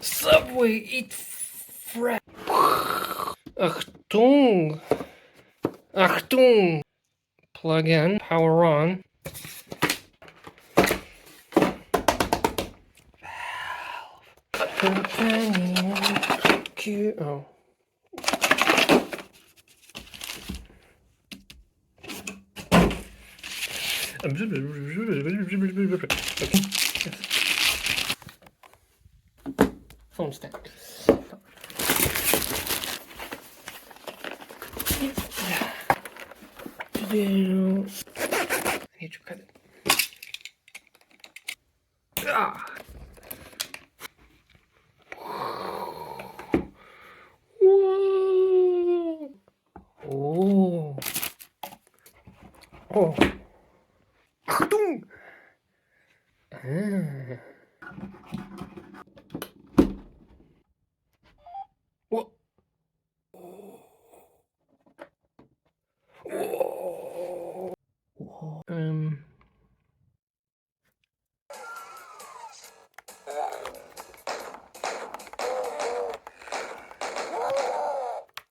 Subway, eat frat. Achtung. Achtung. Plug in, power on. Valve. Oh. Okay. Phone stand. I need to cut it. Ah. Whoa. Oh. Oh. Achtung. Ah. What? Whoa.